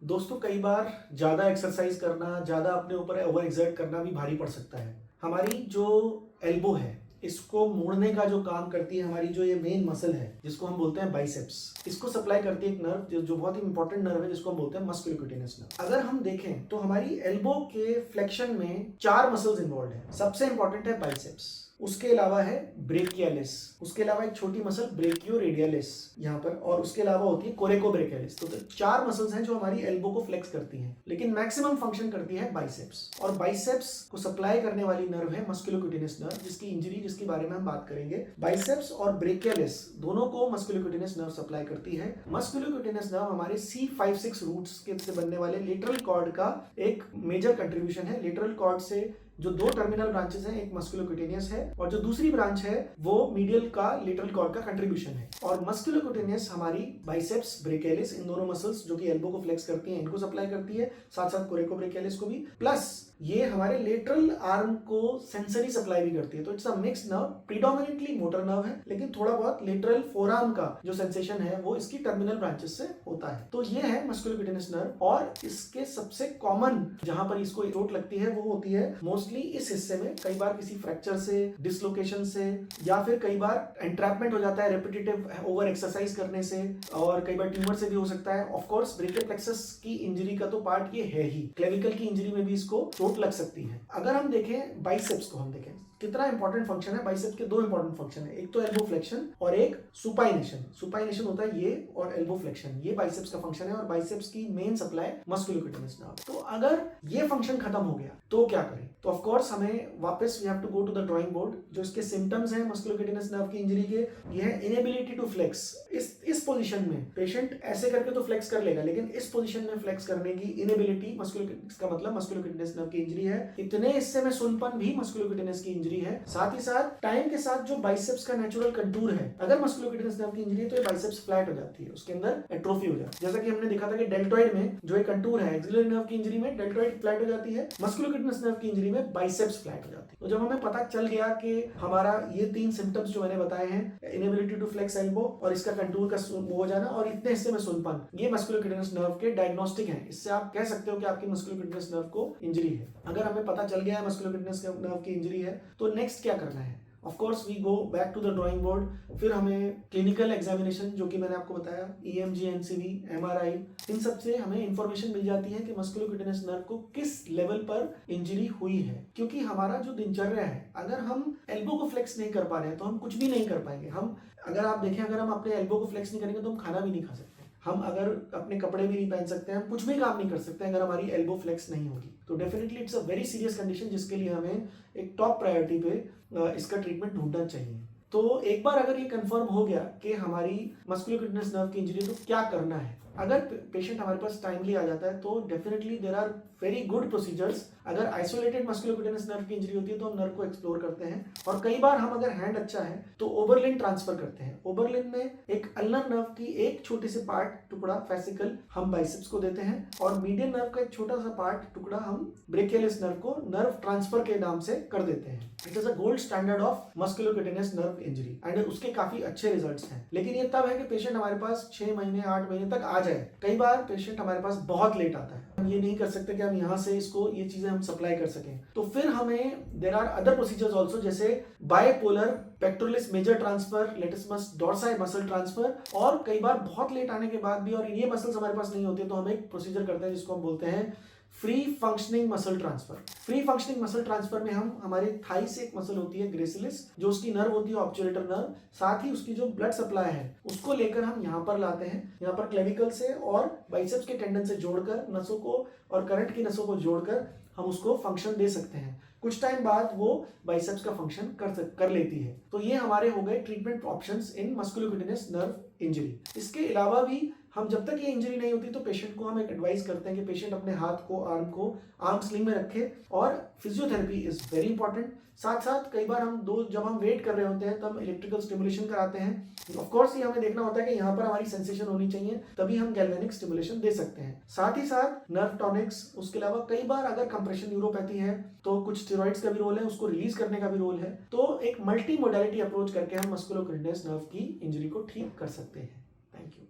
दोस्तों कई बार ज़्यादा एक्सरसाइज करना, ज़्यादा अपने ऊपर ओवर एक्सर्ट करना भी भारी पड़ सकता है। हमारी जो एल्बो है, इसको मोड़ने का जो काम करती है हमारी जो ये मेन मसल है जिसको हम बोलते हैं बाइसेप्स, इसको सप्लाई करती है एक नर्व जो बहुत ही इंपॉर्टेंट नर्व है जिसको हम बोलते हैं मस्कुलोक्यूटेनियस नर्व। अगर हम देखें तो हमारी एल्बो के फ्लेक्शन में 4 मसल्स इन्वॉल्व है। सबसे इंपॉर्टेंट है बाइसेप्स, उसके अलावा है ब्रेकियालिस, उसके अलावा एक छोटी मसल ब्रेकियोरेडियलिस यहाँ पर, और उसके अलावा होती है कोरेकोब्रेकियालिस। तो 4 मसल्स हैं जो हमारी एल्बो को फ्लेक्स करती हैं, लेकिन मैक्सिमम फंक्शन करती है बाइसेप्स। और बाइसेप्स को सप्लाई करने वाली नर्व है मस्कुलोक्यूटेनियस नर्व, जिसकी इंजरी जिसके बारे में हम बात करेंगे। बाइसेप्स और ब्रेकियालिस दोनों को मस्कुलोक्यूटेनियस नर्व सप्लाई करती है। मस्कुलोक्यूटेनियस नर्व हमारे C5-6 रूट्स के से बनने वाले लेटरल कॉर्ड का एक मेजर कंट्रीब्यूशन है। लेटरल कॉर्ड से जो 2 टर्मिनल ब्रांचेस हैं, एक मस्कुलोक्यूटेनियस है और जो दूसरी ब्रांच है वो मीडियल का लेटरल कॉर्ड का कंट्रीब्यूशन है। और मस्कुलोक्यूटेनियस हमारी बाइसेप्स, ब्रेकियालिस, इन दोनों मसल्स जो कि एल्बो को फ्लेक्स करती हैं, इनको सप्लाई करती है, साथ साथ कोरेकोब्रेकियालिस को भी। प्लस ये हमारे लेटरल आर्म को सेंसरी सप्लाई भी करती है। तो it's a mix nerve, predominantly motor nerve है, लेकिन थोड़ा बहुत लेटरल फोरआर्म का जो सेंसेशन है वो इसकी टर्मिनल ब्रांचेस से होता है। तो ये है मस्कुलोक्यूटेनियस नर्व। और इसके सबसे कॉमन जहां पर इसको चोट लगती है वो होती है मोस्टली इस हिस्से में, कई बार किसी फ्रैक्चर से, डिसलोकेशन से, या फिर कई बार एंट्रैपमेंट हो जाता है रेपिटेटिव ओवर एक्सरसाइज करने से, और कई बार ट्यूमर से भी हो सकता है। ऑफ कोर्स ब्रेकियल प्लेक्सस की इंजरी का तो पार्ट ये है ही, क्लेविकल की इंजरी में भी इसको चोट लग सकती है। अगर हम देखें बाइसेप्स को, हम देखें कितना इंपॉर्टेंट फंक्शन है बाइसेप्स के। 2 इंपॉर्टेंट फंक्शन है, एक तो एल्बो फ्लेक्शन और एक सुपाइनेशन। सुपाइनेशन होता है ये, और एल्बो फ्लेक्शन ये बाइसेप्स का फंक्शन है, और बाइसेप्स की मेन सप्लाई मस्कुलोक्यूटेनियस नर्व। तो अगर ये फंक्शन खत्म हो गया तो क्या करें? तो ऑफ कोर्स हमें वापस we have to go to the drawing board. जो इसके सिम्टम्स हैं मस्कुलोक्यूटेनियस नर्व की इंजरी के, ये है इनेबिलिटी टू फ्लेक्स। इस पोजीशन में पेशेंट ऐसे करके तो फ्लेक्स कर लेगा, लेकिन इस पोजीशन में फ्लेक्स करने की इनेबिलिटी, मस्कुलोक्यूटेनियस का मतलब मस्कुलोक्यूटेनियस नर्व की इंजरी है। इतने हिस्से में सुनपन भी मस्कुलोक्यूटेनियस की इंजरी है। साथ ही साथ टाइम के साथ जो बाइसेप्स का नेचुरल कंटूर है, अगर मस्कुलोक्यूटेनियस नर्व की इंजरी है तो ये बाइसेप्स फ्लैट हो जाती है, उसके अंदर एट्रोफी हो जाती है। जैसा कि हमने देखा था कि डेल्टॉइड में जो एक कंटूर है, एक्सिलरी नर्व की इंजरी में डेल्टॉइड फ्लैट हो जाती है, मस्कुलोक्यूटेनियस नर्व की इंजरी में बाइसेप्स फ्लैट हो जाती है। तो जब हमें पता चल गया कि हमारा ये 3 सिम्टम्स जो मैंने बताए हैं, इनेबिलिटी टू फ्लेक्स एल्बो और इसका कंटूर का हो जाना और इतने हिस्से में सुनपन, ये मस्कुलोक्यूटेनियस नर्व के डायग्नोस्टिक हैं। इससे आप कह सकते हो कि आपकी मस्कुलोक्यूटेनियस नर्व को इंजरी है। अगर हमें पता चल गया है मस्कुलोक्यूटेनियस नर्व की इंजरी है तो नेक्स्ट क्या करना है? Of course we go back to the drawing board. फिर हमें क्लिनिकल एग्जामिनेशन, जो कि मैंने आपको बताया, EMG, NCV, MRI, इन सब से हमें इंफॉर्मेशन मिल जाती है कि मस्कुलोक्यूटेनियस नर्व को किस लेवल पर इंजरी हुई है। क्योंकि हमारा जो दिनचर्या है, अगर हम एल्बो को फ्लेक्स नहीं कर पा रहे हैं तो हम कुछ भी नहीं कर पाएंगे। हम अगर आप देखें, अगर हम अपने एल्बो को फ्लेक्स नहीं करेंगे तो हम खाना भी नहीं खा सकते, हम अगर अपने कपड़े भी नहीं पहन सकते, हम कुछ भी काम नहीं कर सकते अगर हमारी एल्बो फ्लेक्स नहीं होगी। तो definitely it's a very serious condition, जिसके लिए हमें एक टॉप प्रायोरिटी पे इसका ट्रीटमेंट ढूंढना चाहिए। तो एक बार अगर ये कंफर्म हो गया कि हमारी मस्कुलोक्यूटेनियस नर्व की इंजरी, तो क्या करना है? अगर पेशेंट हमारे पास टाइमली आ जाता है तो definitely there are very good procedures. अगर आइसोलेटेड मस्कुलोक्यूटेनियस नर्व की इंजरी होती है तो हम नर्व को एक्सप्लोर करते हैं, और कई बार हम अगर हैंड अच्छा है तो ओबरलिन ट्रांसफर करते हैं। ओबरलिन में एक अल्नर नर्व की एक छोटी सी पार्ट टुकड़ा फेसिकल हम बाइसेप्स को देते हैं, और मीडियन नर्व का एक छोटा सा पार्ट टुकड़ा हम ब्रेकियालिस नर्व को नर्व ट्रांसफर के नाम से कर देते हैं। It is a gold standard of musculocutaneous nerve injury and उसके काफी अच्छे रिजल्ट्स हैं। लेकिन ये तब है कि पेशेंट हमारे पास 6 महीने 8 महीने तक आ जाए। कई बार पेशेंट हमारे पास बहुत लेट आता है, हम ये नहीं कर सकते कि हम यहाँ से इसको ये चीजें हम सप्लाई कर सकें। तो फिर हमें there are other procedures also, जैसे bipolar pectoralis major transfer, latissimus dorsi muscle transfer, और कई बार बहुत लेट आने के बाद भी और ये मसल्स हमारे पास नहीं होते तो हम एक प्रोसीजर करते हैं जिसको हम बोलते हैं free functioning muscle transfer. Free functioning muscle transfer में हम हमारे थाई से एक मसल होती है ग्रेसिलिस, जो उसकी नर्व होती है ऑब्चुलेटर नर्व, साथ ही उसकी जो ब्लड सप्लाई है उसको लेकर हम यहाँ पर लाते हैं, यहाँ पर क्लेविकल से और बाइसेप्स के टेंडन से जोड़कर नसों को और करंट की नसों को जोड़कर हम उसको फंक्शन दे सकते हैं। कुछ टाइम बाद वो बाइसेप्स का फंक्शन कर लेती है। तो ये हमारे हो गए ट्रीटमेंट ऑप्शंस इन मस्कुलोक्यूटेनियस नर्व इंजरी। इसके अलावा भी हम जब तक ये इंजरी नहीं होती तो पेशेंट को हम एक एडवाइस करते हैं कि पेशेंट अपने हाथ को आर्म स्लिंग में रखे, और फिजियोथेरेपी इज वेरी इंपॉर्टेंट। साथ साथ कई बार जब हम वेट कर रहे होते हैं तब इलेक्ट्रिकल स्टिमुलेशन कराते हैं। ऑफ कोर्स ये हमें देखना होता है कि यहाँ पर हमारी सेंसेशन होनी चाहिए, तभी हम गैल्वेनिक स्टिमुलेशन दे सकते हैं। साथ ही साथ नर्व टॉनिक्स, उसके अलावा कई बार अगर कंप्रेशन न्यूरोपैथी है तो कुछ स्टेरॉइड्स का भी रोल है, उसको रिलीज करने का भी रोल है। तो एक मल्टी मोडालिटी अप्रोच करके हम मस्कुलोक्यूटेनियस नर्व की इंजरी को ठीक कर सकते हैं। Thank you.